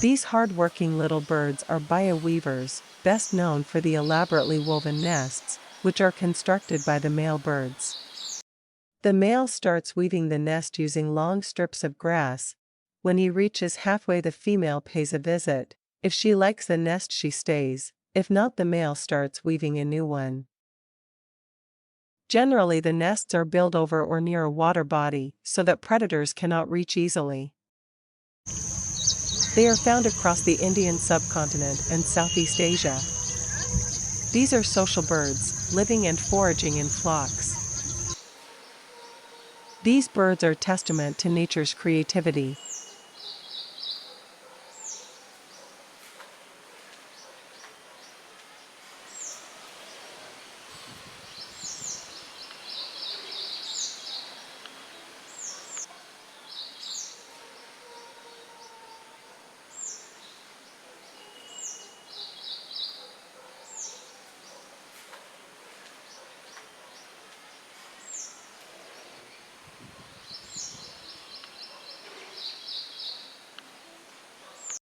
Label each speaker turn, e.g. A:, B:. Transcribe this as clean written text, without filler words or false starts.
A: These hard-working little birds are Baya weavers, best known for the elaborately woven nests, which are constructed by the male birds. The male starts weaving the nest using long strips of grass. When he reaches halfway, the female pays a visit. If she likes the nest, she stays. If not, the male starts weaving a new one. Generally, the nests are built over or near a water body so that predators cannot reach easily. They are found across the Indian subcontinent and Southeast Asia. These are social birds, living and foraging in flocks. These birds are testament to nature's creativity.